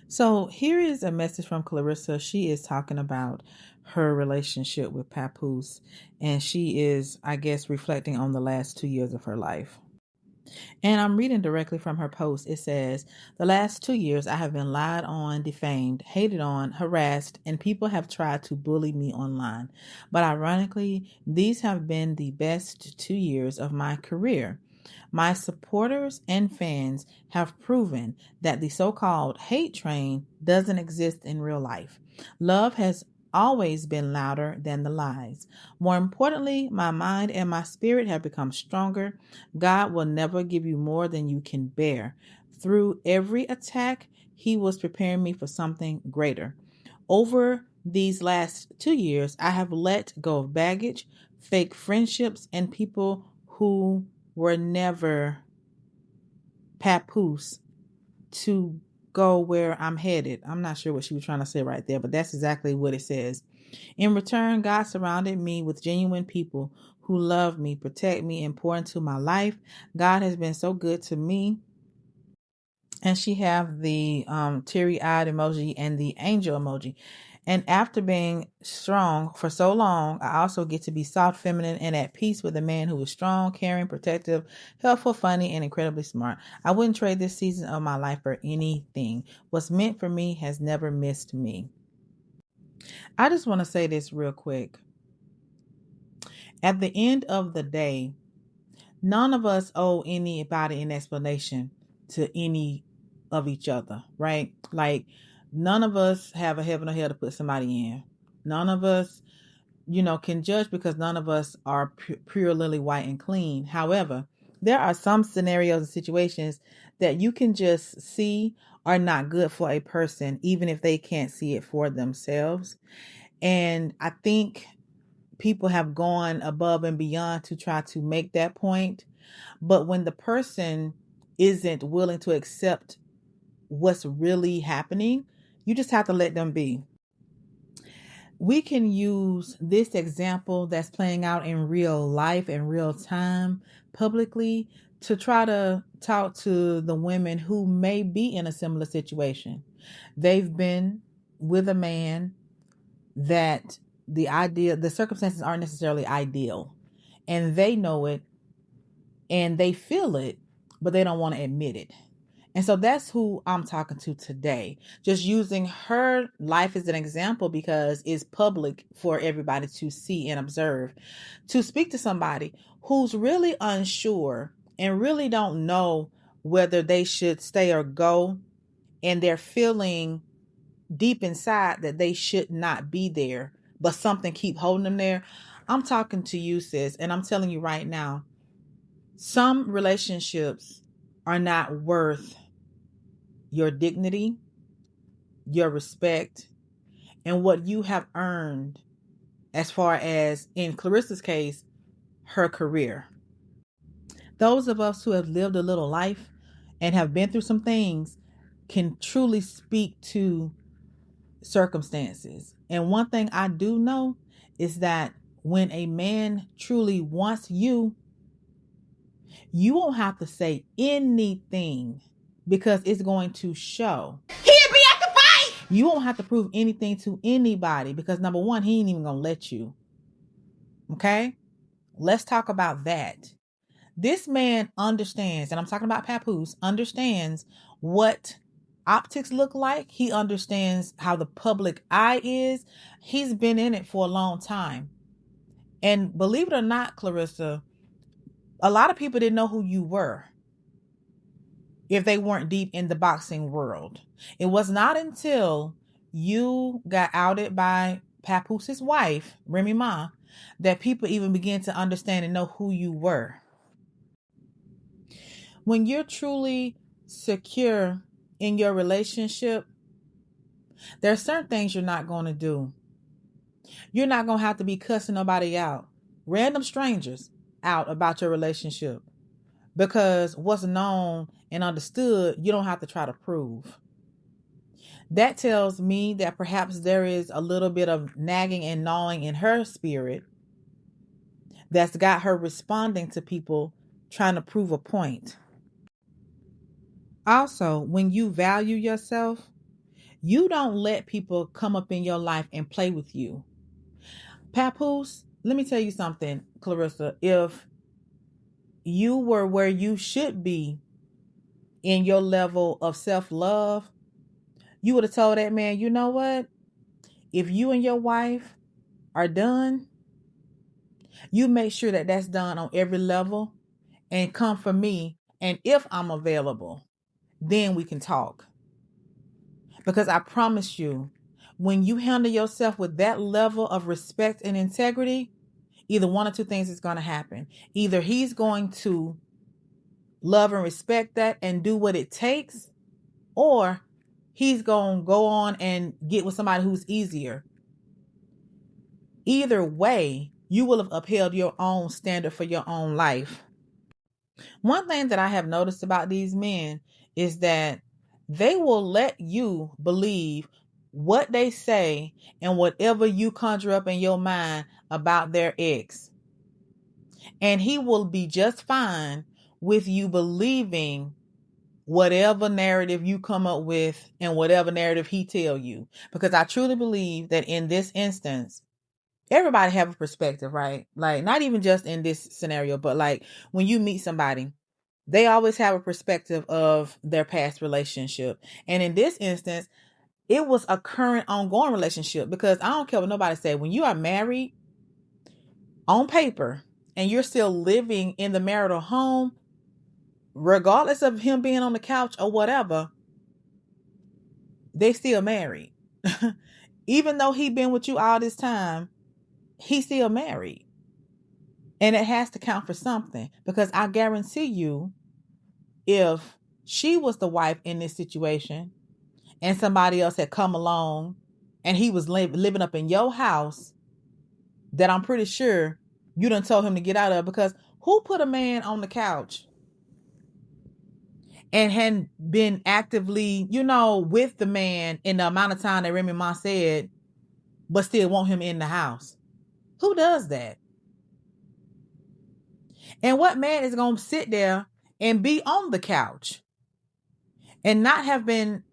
So here is a message from Claressa. She is talking about her relationship with Papoose, and she is, I guess, reflecting on the last 2 years of her life. And I'm reading directly from her post. It says, "The last 2 years I have been lied on, defamed, hated on, harassed, and people have tried to bully me online. But ironically, these have been the best 2 years of my career. My supporters and fans have proven that the so called hate train doesn't exist in real life. Love has always been louder than the lies. More importantly, my mind and my spirit have become stronger. God will never give you more than you can bear. Through every attack, He was preparing me for something greater. Over these last 2 years, I have let go of baggage, fake friendships, and people who were never papoose to go where I'm headed." I'm not sure what she was trying to say right there, but that's exactly what it says. "In return, God surrounded me with genuine people who love me, protect me, and pour into my life. God has been so good to me." And she have the teary-eyed emoji and the angel emoji. "And after being strong for so long, I also get to be soft, feminine, and at peace with a man who is strong, caring, protective, helpful, funny, and incredibly smart. I wouldn't trade this season of my life for anything. What's meant for me has never missed me." I just want to say this real quick. At the end of the day, none of us owe anybody an explanation to any of each other, right? Like, none of us have a heaven or hell to put somebody in. None of us, can judge because none of us are pure lily white and clean. However, there are some scenarios and situations that you can just see are not good for a person, even if they can't see it for themselves. And I think people have gone above and beyond to try to make that point. But when the person isn't willing to accept what's really happening, you just have to let them be. We can use this example that's playing out in real life and real time publicly to try to talk to the women who may be in a similar situation. They've been with a man that the circumstances aren't necessarily ideal, and they know it and they feel it, but they don't want to admit it. And so that's who I'm talking to today. Just using her life as an example because it's public for everybody to see and observe. To speak to somebody who's really unsure and really don't know whether they should stay or go, and they're feeling deep inside that they should not be there, but something keep holding them there. I'm talking to you, sis, and I'm telling you right now, some relationships are not worth your dignity, your respect, and what you have earned as far as, in Claressa's case, her career. Those of us who have lived a little life and have been through some things can truly speak to circumstances. And one thing I do know is that when a man truly wants you, you won't have to say anything because it's going to show. He'll be at the fight. You won't have to prove anything to anybody because, number one, he ain't even going to let you. Okay? Let's talk about that. This man understands, and I'm talking about Papoose, understands what optics look like. He understands how the public eye is. He's been in it for a long time. And believe it or not, Claressa, a lot of people didn't know who you were if they weren't deep in the boxing world. It was not until you got outed by Papoose's wife, Remy Ma, that people even began to understand and know who you were. When you're truly secure in your relationship, there are certain things you're not going to do. You're not going to have to be cussing nobody out, random strangers out about your relationship, because what's known and understood, you don't have to try to prove. That tells me that perhaps there is a little bit of nagging and gnawing in her spirit that's got her responding to people trying to prove a point. Also, when you value yourself, You don't let people come up in your life and play with you. Papoose, let me tell you something, Claressa. If you were where you should be in your level of self-love, you would have told that man, you know what? If you and your wife are done, you make sure that that's done on every level and come for me. And if I'm available, then we can talk. Because I promise you, when you handle yourself with that level of respect and integrity, either one or two things is going to happen. Either he's going to love and respect that and do what it takes, or he's going to go on and get with somebody who's easier. Either way, you will have upheld your own standard for your own life. One thing that I have noticed about these men is that they will let you believe what they say and whatever you conjure up in your mind about their ex. And he will be just fine with you believing whatever narrative you come up with and whatever narrative he tell you. Because I truly believe that in this instance, everybody have a perspective, right? Like, not even just in this scenario, but like when you meet somebody, they always have a perspective of their past relationship. And in this instance, it was a current ongoing relationship, because I don't care what nobody say. When you are married on paper and you're still living in the marital home, regardless of him being on the couch or whatever, they still married. Even though he been with you all this time, he's still married. And it has to count for something, because I guarantee you, if she was the wife in this situation and somebody else had come along and he was living up in your house, that I'm pretty sure you done told him to get out of, because who put a man on the couch and hadn't been actively, with the man in the amount of time that Remy Ma said, but still want him in the house? Who does that? And what man is going to sit there and be on the couch and not have been,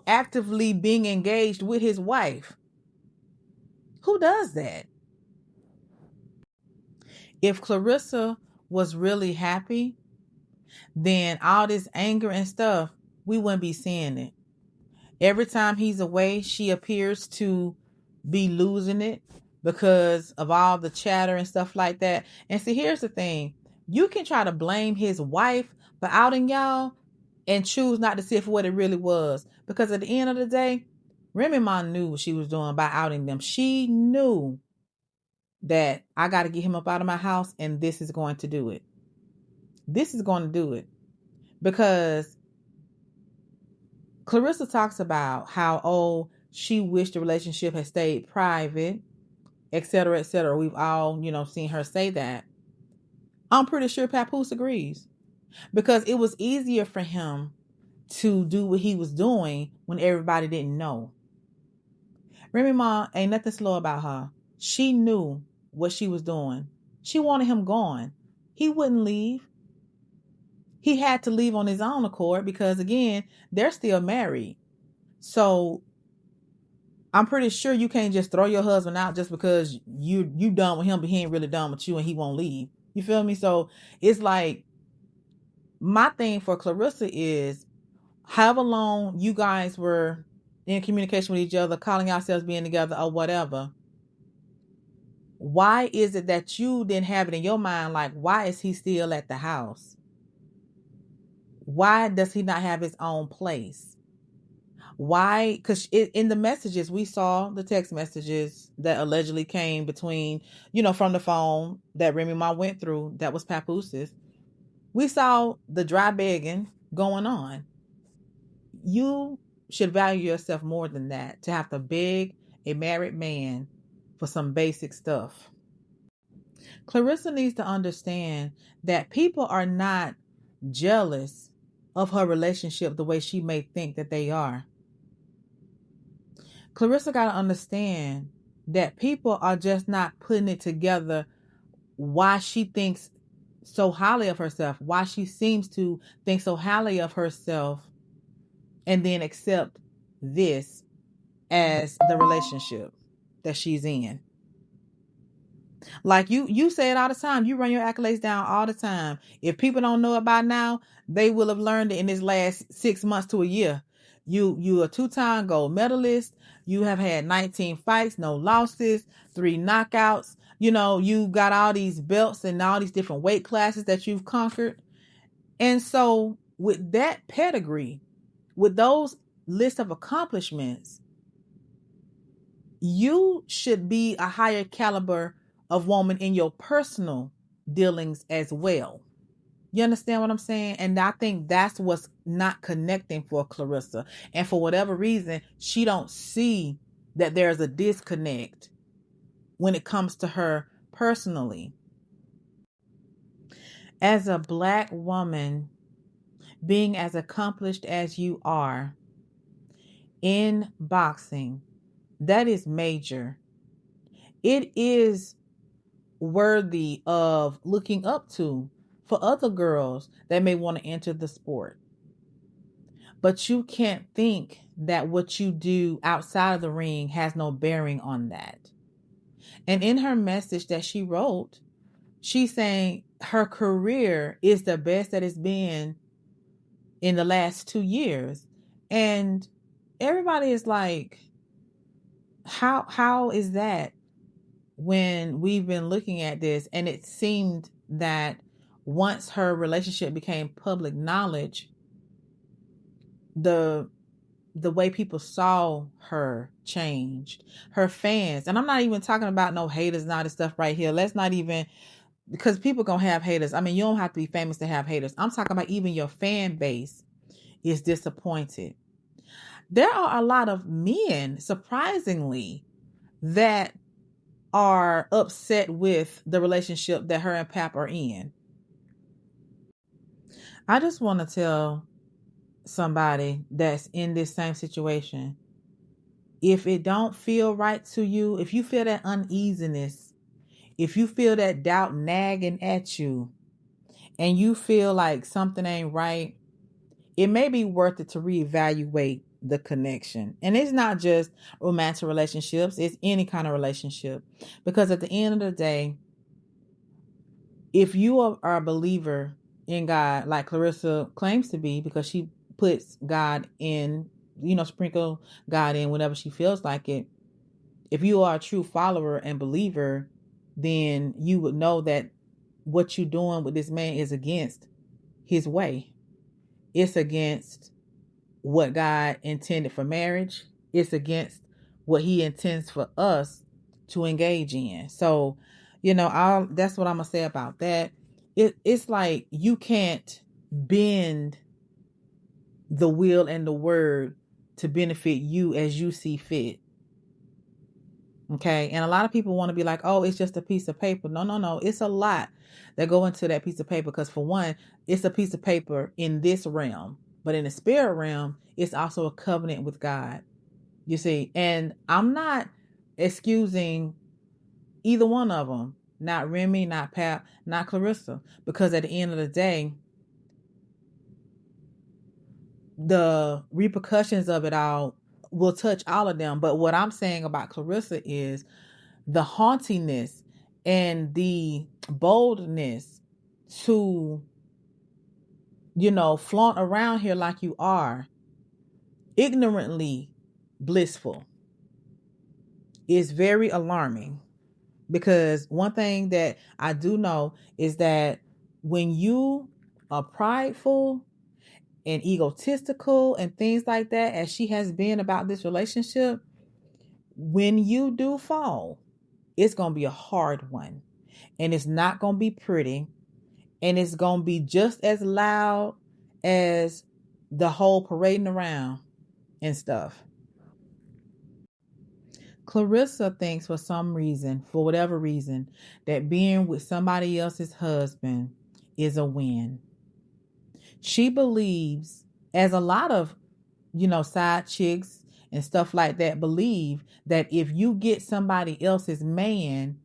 actively being engaged with his wife? Who does that? If Claressa was really happy, then all this anger and stuff, we wouldn't be seeing it. Every time he's away, she appears to be losing it because of all the chatter and stuff like that. And see, here's the thing. You can try to blame his wife for outing y'all and choose not to see it for what it really was. Because at the end of the day, Remy Ma knew what she was doing by outing them. She knew that I got to get him up out of my house, and this is going to do it. This is going to do it. Because Claressa talks about how, she wished the relationship had stayed private, etc., etc. We've all, seen her say that. I'm pretty sure Papoose agrees, because it was easier for him to do what he was doing when everybody didn't know. Remy Ma ain't nothing slow about her. She knew what she was doing. She wanted him gone. He wouldn't leave. He had to leave on his own accord because, again, they're still married. So I'm pretty sure you can't just throw your husband out just because you done with him, but he ain't really done with you and he won't leave. You feel me? So it's like, my thing for Claressa is, however long you guys were in communication with each other, calling yourselves being together or whatever, why is it that you didn't have it in your mind, like, why is he still at the house? Why does he not have his own place? Why? Because in the messages, we saw the text messages that allegedly came between, from the phone that Remy Ma went through, that was Papoose's. We saw the dry begging going on. You should value yourself more than that, to have to beg a married man for some basic stuff. Claressa needs to understand that people are not jealous of her relationship the way she may think that they are. Claressa got to understand that people are just not putting it together why she thinks so highly of herself, why she seems to think so highly of herself, and then accept this as the relationship that she's in. Like you say it all the time. You run your accolades down all the time. If people don't know it by now, they will have learned it in this last 6 months to a year. You a two-time gold medalist. You have had 19 fights, no losses, 3 knockouts. You got all these belts and all these different weight classes that you've conquered. And so with that pedigree, with those list of accomplishments, you should be a higher caliber of woman in your personal dealings as well. You understand what I'm saying? And I think that's what's not connecting for Claressa. And for whatever reason, she don't see that there's a disconnect when it comes to her personally. As a Black woman, being as accomplished as you are in boxing, that is major. It is worthy of looking up to for other girls that may want to enter the sport. But you can't think that what you do outside of the ring has no bearing on that. And in her message that she wrote, she's saying her career is the best that it's been in the last 2 years. And everybody is like, how is that? When we've been looking at this, and it seemed that once her relationship became public knowledge, the way people saw her changed. Her fans, and I'm not even talking about no haters and all this stuff right here. Let's not even, because people gonna have haters. I mean, you don't have to be famous to have haters. I'm talking about even your fan base is disappointed. There are a lot of men, surprisingly, that are upset with the relationship that her and Pap are in. I just want to tell somebody that's in this same situation, if it don't feel right to you, if you feel that uneasiness, if you feel that doubt nagging at you, and you feel like something ain't right, it may be worth it to reevaluate the connection. And it's not just romantic relationships, it's any kind of relationship. Because at the end of the day, if you are a believer in God, like Claressa claims to be, because she puts God in, sprinkle God in whenever she feels like it. If you are a true follower and believer, then you would know that what you're doing with this man is against his way. It's against what God intended for marriage. It's against what he intends for us to engage in. So, that's what I'm gonna say about that. It's like you can't bend the will and the word to benefit you as you see fit. Okay. And a lot of people want to be like, oh, it's just a piece of paper. No. It's a lot that go into that piece of paper. Because for one, it's a piece of paper in this realm, but in the spirit realm, it's also a covenant with God. You see, and I'm not excusing either one of them. Not Remy, not Pap, not Claressa. Because at the end of the day, the repercussions of it all will touch all of them. But what I'm saying about Claressa is the hauntiness and the boldness to, flaunt around here like you are, ignorantly blissful, is very alarming. Because one thing that I do know is that when you are prideful and egotistical and things like that, as she has been about this relationship, when you do fall, it's going to be a hard one. And it's not going to be pretty. And it's going to be just as loud as the whole parading around and stuff. Claressa thinks for some reason, for whatever reason, that being with somebody else's husband is a win. She believes, as a lot of, side chicks and stuff like that believe, that if you get somebody else's man,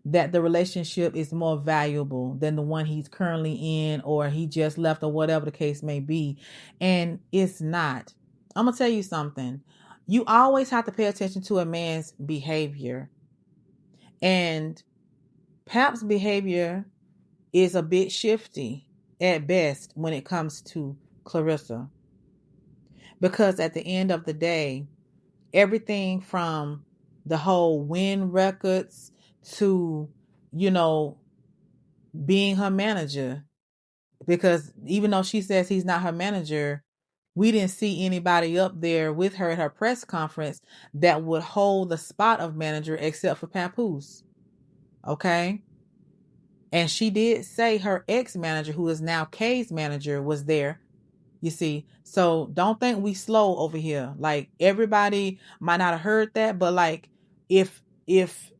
that the relationship is more valuable than the one he's currently in, or he just left, or whatever the case may be. And it's not. I'm going to tell you something. You always have to pay attention to a man's behavior. And Pap's behavior is a bit shifty at best when it comes to Claressa. Because at the end of the day, everything from the whole win records to, you know, being her manager, because even though she says he's not her manager, we didn't see anybody up there with her at her press conference that would hold the spot of manager except for Papoose. Okay? And she did say her ex-manager, who is now Kay's manager, was there. You see, so don't think we slow over here. Like, everybody might not have heard that, but like, if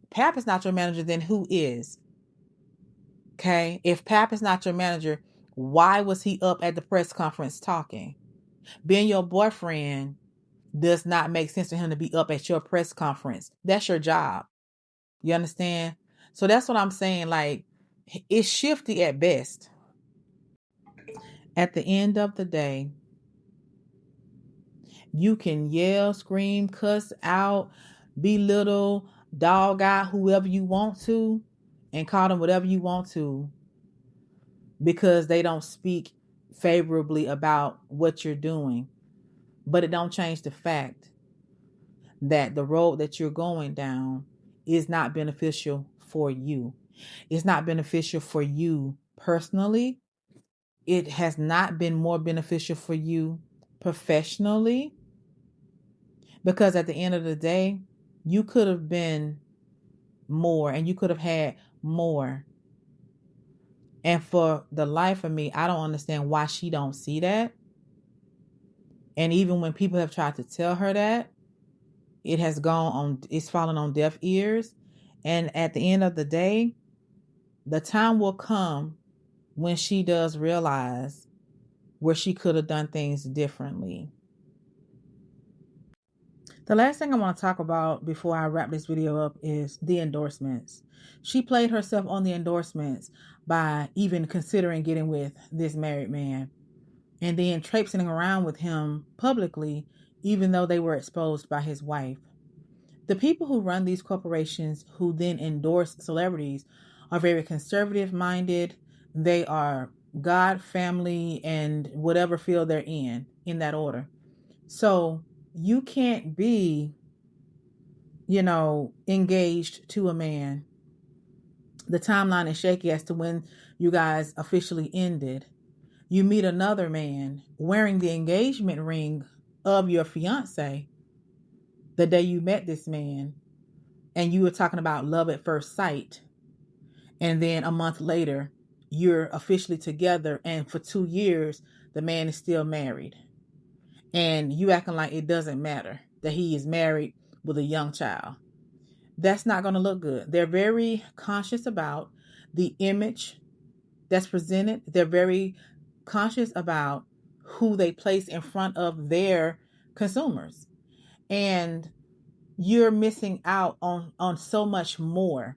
Pap is not your manager, then who is? Okay, if Pap is not your manager, why was he up at the press conference talking? Being your boyfriend does not make sense for him to be up at your press conference. That's your job. You understand? So that's what I'm saying. Like, it's shifty at best. At the end of the day, you can yell, scream, cuss out, belittle, dog out whoever you want to, and call them whatever you want to, because they don't speak favorably about what you're doing. But it don't change the fact that the road that you're going down is not beneficial for you. It's not beneficial for you personally. It has not been more beneficial for you professionally, because at the end of the day, you could have been more and you could have had more. And for the life of me, I don't understand why she don't see that. And even when people have tried to tell her that, it's fallen on deaf ears. And at the end of the day, the time will come when she does realize where she could have done things differently. The last thing I want to talk about before I wrap this video up is the endorsements. She played herself on the endorsements by even considering getting with this married man and then traipsing around with him publicly, even though they were exposed by his wife. The people who run these corporations who then endorse celebrities are very conservative minded. They are God, family, and whatever field they're in that order. So you can't be, engaged to a man. The timeline is shaky as to when you guys officially ended. You meet another man wearing the engagement ring of your fiance the day you met this man, and you were talking about love at first sight. And then a month later, you're officially together, and for 2 years, the man is still married. And you acting like it doesn't matter that he is married with a young child. That's not going to look good. They're very conscious about the image that's presented. They're very conscious about who they place in front of their consumers. And you're missing out on so much more.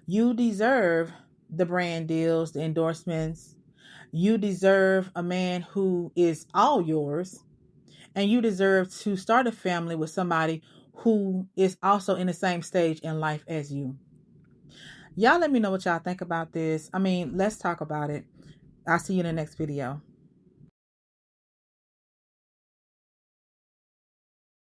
You deserve the brand deals, the endorsements. You deserve a man who is all yours. And you deserve to start a family with somebody who is also in the same stage in life as you. Y'all let me know what y'all think about this. I mean, let's talk about it. I'll see you in the next video.